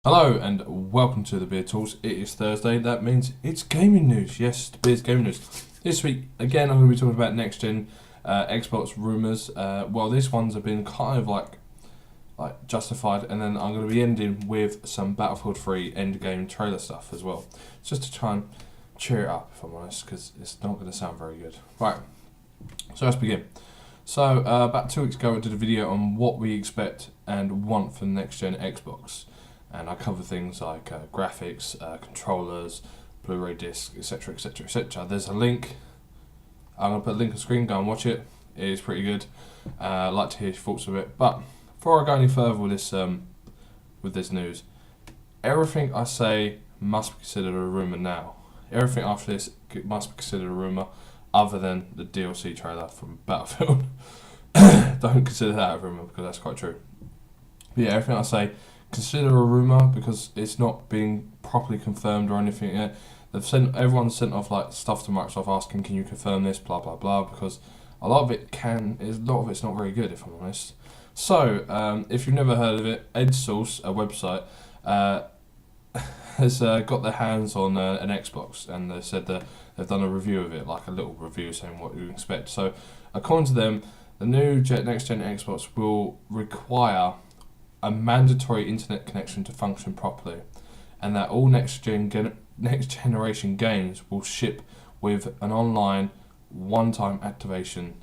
Hello and welcome to the Beard Talks. It is Thursday. That means it's gaming news. Yes, the Beard's gaming news. This week, again, I'm going to be talking about next gen Xbox rumors. Well, this one's have been kind of like justified, and then I'm going to be ending with some Battlefield 3 endgame trailer stuff as well, just to try and cheer it up, if I'm honest, because it's not going to sound very good. Right. So let's begin. So about 2 weeks ago, I did a video on what we expect and want for the next gen Xbox. And I cover things like graphics, controllers, Blu-ray discs, etc, etc, etc. There's a link. I'm going to put a link on the screen. Go and watch it. It is pretty good. I'd like to hear your thoughts of it. But before I go any further with this news, everything I say must be considered a rumour now. Everything after this must be considered a rumour, other than the DLC trailer from Battlefield. Don't consider that a rumour, because that's quite true. But yeah, everything I say, consider a rumour, because it's not being properly confirmed or anything yet. Everyone's sent off like stuff to Microsoft asking, can you confirm this, blah blah blah, because a lot of it's not very good, if I'm honest. So if you've never heard of it, EdSource, a website, has got their hands on an Xbox, and they said that they've done a review of it, like a little review saying what you expect. So according to them, the new next gen Xbox will require a mandatory internet connection to function properly, and that all next generation games will ship with an online one-time activation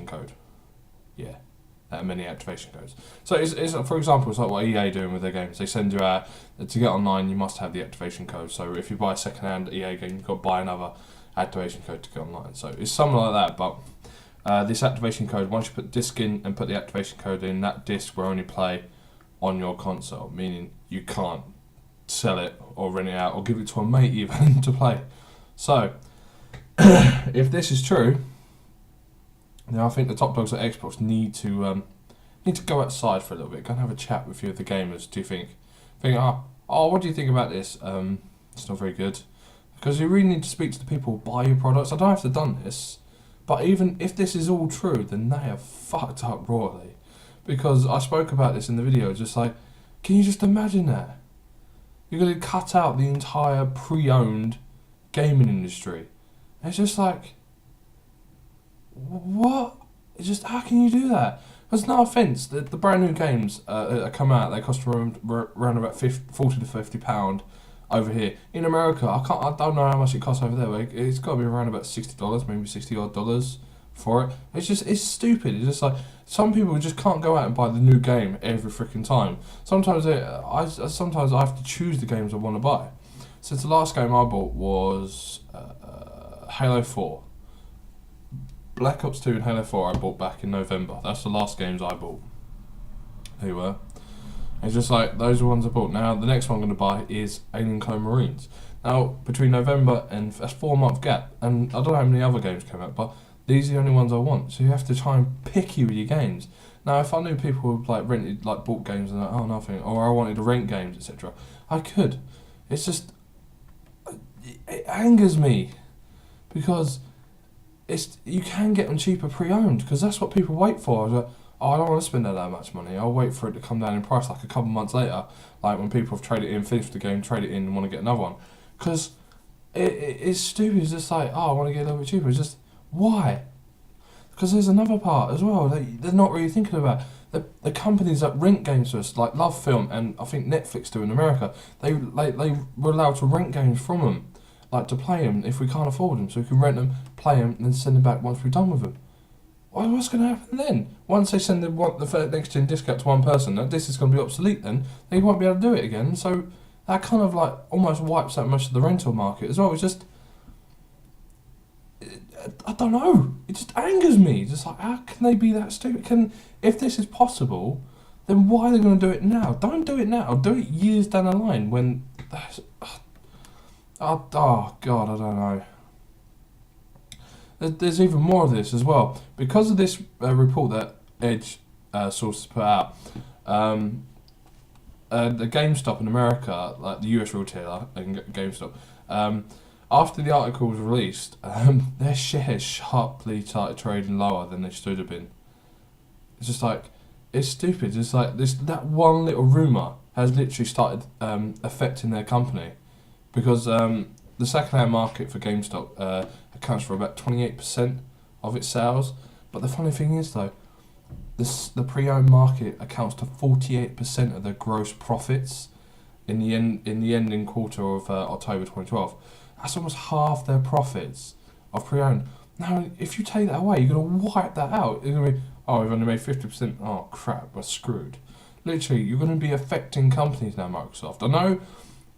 code. Yeah, that many activation codes. So it's for example, it's like what EA doing with their games. They send you out to get online. You must have the activation code. So if you buy a second-hand EA game, you've got to buy another activation code to get online. So it's something like that, but. This activation code, once you put the disc in and put the activation code in, that disc will only play on your console, meaning you can't sell it or rent it out or give it to a mate even to play. So, if this is true, then I think the top dogs at Xbox need to go outside for a little bit, go and have a chat with a few of the gamers. Do you think, what do you think about this? It's not very good, because you really need to speak to the people who buy your products. I don't have to have done this, but even if this is all true, then they have fucked up royally. Because I spoke about this in the video, just like, can you just imagine that? You're going to cut out the entire pre-owned gaming industry. And it's just like, what? It's just, how can you do that? There's no offence, the brand new games that come out, they cost around about £40 to £50 over here. In America, I don't know how much it costs over there, but it's got to be around about $60, maybe $60 odd for it. It's stupid. It's just like, some people just can't go out and buy the new game every freaking time. Sometimes I have to choose the games I want to buy. Since the last game I bought was Halo 4. Black Ops 2 and Halo 4 I bought back in November. That's the last games I bought. They were. It's just like, those are the ones I bought. Now, the next one I'm going to buy is Alien Clone Marines. Now, between November and that's 4-month gap, and I don't know how many other games came out, but these are the only ones I want. So you have to try and picky with your games. Now, if I knew people who bought games and nothing, or I wanted to rent games, etc., I could. It's just, it angers me, because you can get them cheaper pre-owned, because that's what people wait for. I was like, I don't want to spend that much money. I'll wait for it to come down in price like a couple months later, like when people have traded in, finished the game, trade it in, and want to get another one. Because it's stupid. It's just like, I want to get a little bit cheaper. It's just, why? Because there's another part as well that they're not really thinking about. The companies that rent games to us, like Love Film and I think Netflix do in America, they were allowed to rent games from them, like to play them if we can't afford them, so we can rent them, play them, and then send them back once we're done with them. What's going to happen then? Once they send the next gen disc out to one person, that disc is going to be obsolete then. They won't be able to do it again. So that kind of like almost wipes out most of the rental market as well. It's just, I don't know. It just angers me. Just like, how can they be that stupid? If this is possible, then why are they going to do it now? Don't do it now. Do it years down the line when. Oh God, I don't know. There's even more of this as well. Because of this report that Edge sources put out, the GameStop in America, like the US retailer and GameStop, after the article was released, their shares sharply started trading lower than they should have been. It's just like, it's stupid. It's like that one little rumour has literally started affecting their company, because the second-hand market for GameStop accounts for about 28% of its sales. But the funny thing is, though, the pre-owned market accounts to 48% of their gross profits in the ending quarter of October 2012. That's almost half their profits of pre-owned. Now, if you take that away, you're going to wipe that out. You're going to be, oh, we've only made 50%. Oh, crap, we're screwed. Literally, you're going to be affecting companies now, Microsoft. I know,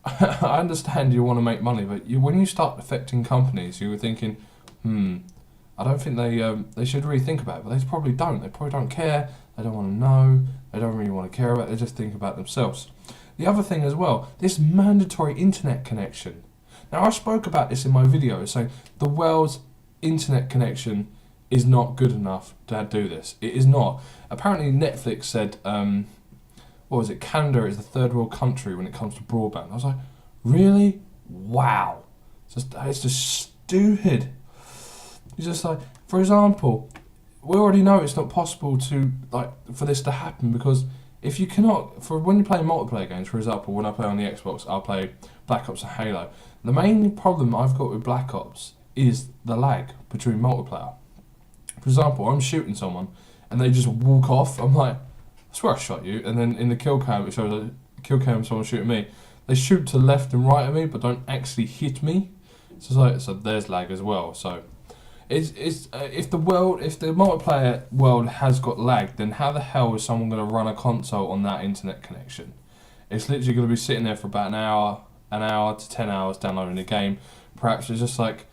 I understand you want to make money, but when you start affecting companies, you were thinking, I don't think they should really think about it, but they probably don't. They probably don't care. They don't want to know. They don't really want to care about it. They just think about themselves. The other thing as well, this mandatory internet connection. Now, I spoke about this in my video, saying the world's internet connection is not good enough to do this. It is not. Apparently, Netflix said, what was it? Canada is the third world country when it comes to broadband. I was like, really? Wow. It's just stupid. It's just like, for example, we already know it's not possible for this to happen, because if you cannot, when you play multiplayer games, for example, when I play on the Xbox, I'll play Black Ops and Halo. The main problem I've got with Black Ops is the lag between multiplayer. For example, I'm shooting someone and they just walk off. I'm like, I swear I shot you. And then in the kill cam, it shows a kill cam, someone shooting me. They shoot to left and right of me, but don't actually hit me. So there's lag as well. So if the multiplayer world has got lag, then how the hell is someone going to run a console on that internet connection? It's literally going to be sitting there for about an hour to 10 hours downloading the game. Perhaps it's just like,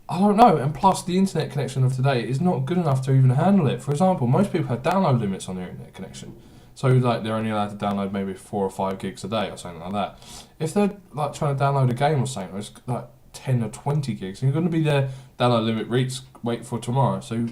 I don't know. And plus, the internet connection of today is not good enough to even handle it. For example, most people have download limits on their internet connection. So like they're only allowed to download maybe 4 or 5 gigs a day or something like that. If they're like trying to download a game or something, it's like 10 or 20 gigs, and you're going to be there, download limit reached, wait for tomorrow. So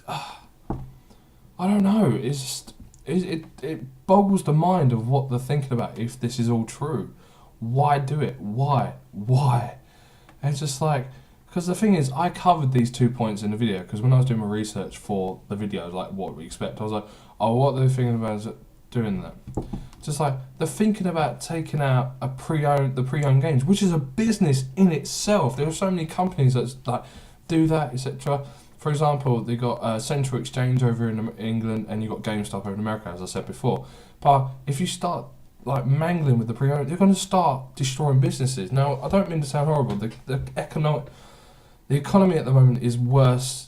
I don't know. It's just, it boggles the mind of what they're thinking about if this is all true. Why do it? Why? And it's just like, because the thing is, I covered these 2 points in the video, because when I was doing my research for the video, like what we expect, I was like, oh, what they're thinking about is doing that. Just like, they're thinking about taking out the pre-owned games, which is a business in itself. There are so many companies that like do that, etc. For example, they got Central Exchange over in England, and you got GameStop over in America, as I said before. But if you start like mangling with the pre-owned, you're going to start destroying businesses. Now, I don't mean to sound horrible. The economy at the moment is worse.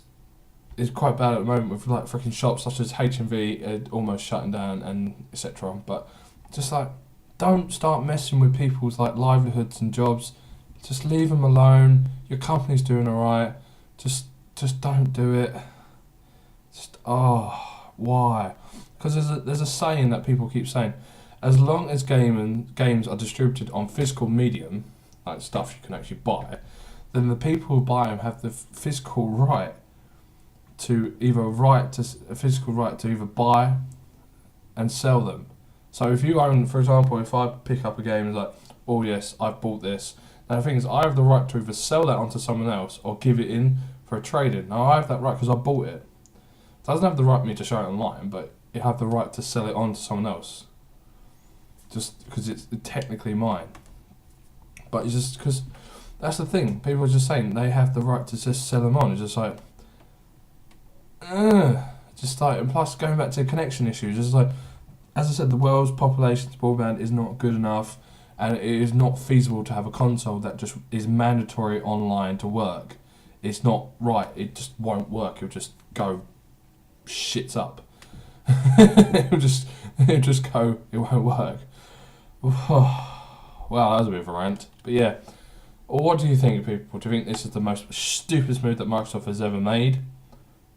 Is quite bad at the moment, with like freaking shops such as H&V almost shutting down and etc. But just like, don't start messing with people's like livelihoods and jobs. Just leave them alone. Your company's doing alright. Just don't do it. Why? Because there's a saying that people keep saying, as long as games are distributed on physical medium, like stuff you can actually buy, then the people who buy them have the physical right to either buy and sell them. So if you own, for example, if I pick up a game and it's like, oh yes, I've bought this. Now the thing is, I have the right to either sell that onto someone else or give it in for a trade-in. Now I have that right because I bought it. It doesn't have the right for me to show it online, but you have the right to sell it on to someone else. Just because it's technically mine. But it's just because that's the thing. People are just saying they have the right to just sell them on. It's just like, and plus going back to connection issues, it's like, as I said, the world's population to broadband is not good enough, and it is not feasible to have a console that just is mandatory online to work. It's not right. It just won't work. It'll just go shits up. it'll just go. It won't work. Wow, that was a bit of a rant. But yeah, what do you think, people? Do you think this is the most stupidest move that Microsoft has ever made?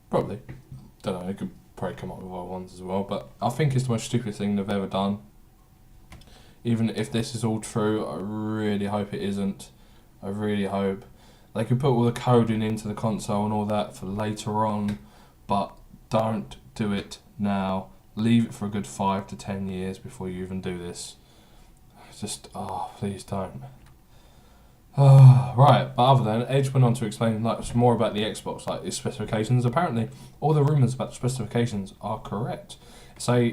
Probably. Don't know, they could probably come up with other ones as well, but I think it's the most stupid thing they've ever done. Even if this is all true, I really hope it isn't. I really hope. They could put all the coding into the console and all that for later on, but don't do it now. Leave it for a good 5 to 10 years before you even do this. Just, please don't. Right, but other than Edge went on to explain some more about the Xbox, like its specifications. Apparently, all the rumours about the specifications are correct. So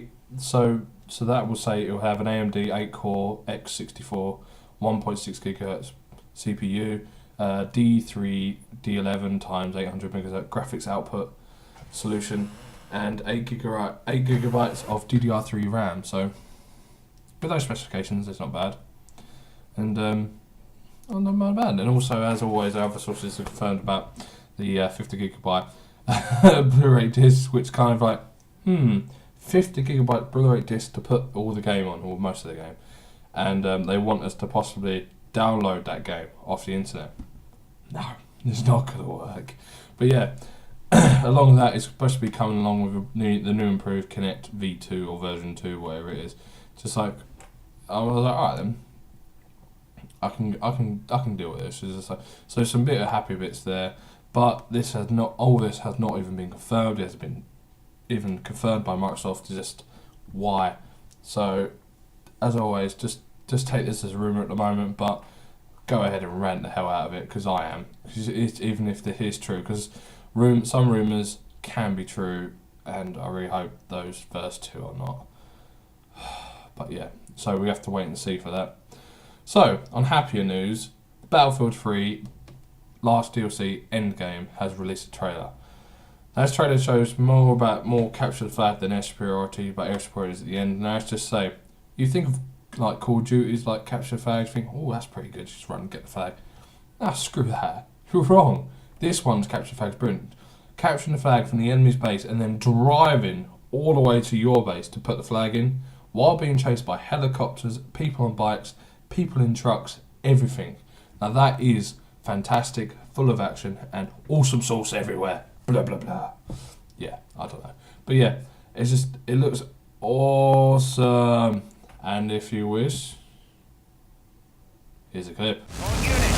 So that will say it will have an AMD 8-core X64 1.6 GHz CPU, D3 D11 times 800 MHz graphics output solution, and 8 gigabytes of DDR3 RAM. So with those specifications, it's not bad, and not bad. And also, as always, other sources have confirmed about the 50 gigabyte Blu-ray disc, which kind of like 50 gigabyte Blu-ray disc to put all the game on, or most of the game, and they want us to possibly download that game off the internet. No, it's not going to work. But yeah, along with that, it's supposed to be coming along with the new improved Kinect V2 or version 2, whatever it is. Just like, I was like, alright then, I can deal with this. It's just like, so some bit of happy bits there, but all this has not even been confirmed. It hasn't been even confirmed by Microsoft. Just why? So as always, just take this as a rumor at the moment, but go ahead and rant the hell out of it, because I am. Even if it is true, because some rumors can be true, and I really hope those first two are not. But yeah, so we have to wait and see for that. So, on happier news, Battlefield 3 last DLC Endgame has released a trailer. Now, this trailer shows more capture the flag than air superiority, but air superiority is at the end. Now, let's just say, you think of like Call of Duty's like capture the flag, you think, oh, that's pretty good, just run and get the flag. Ah, screw that. You're wrong. This one's capture the flag's brilliant. Capturing the flag from the enemy's base and then driving all the way to your base to put the flag in, while being chased by helicopters, people on bikes, people in trucks, everything. Now that is fantastic, full of action, and awesome sauce everywhere. Blah blah blah. Yeah, I don't know. But yeah, it looks awesome. And if you wish, here's a clip. All units,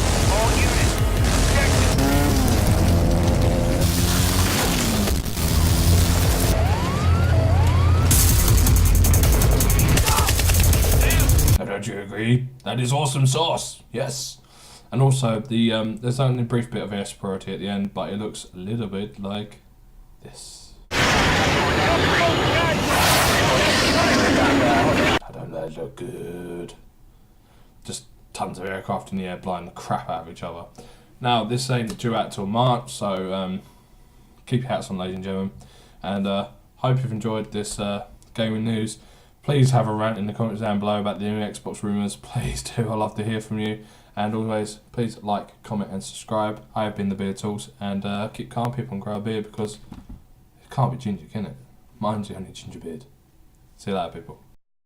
Don't you agree? That is awesome sauce. Yes. And also, there's only a brief bit of air superiority at the end, but it looks a little bit like this. I don't let it look good. Just tons of aircraft in the air blowing the crap out of each other. Now, this ain't due out till March, so keep your hats on, ladies and gentlemen. And hope you've enjoyed this gaming news. Please have a rant in the comments down below about the new Xbox rumours. Please do. I'd love to hear from you. And always, please like, comment and subscribe. I have been TheBeardTalks, and keep calm, people, and grow a beard, because it can't be ginger, can it? Mine's the only ginger beard. See you later, people.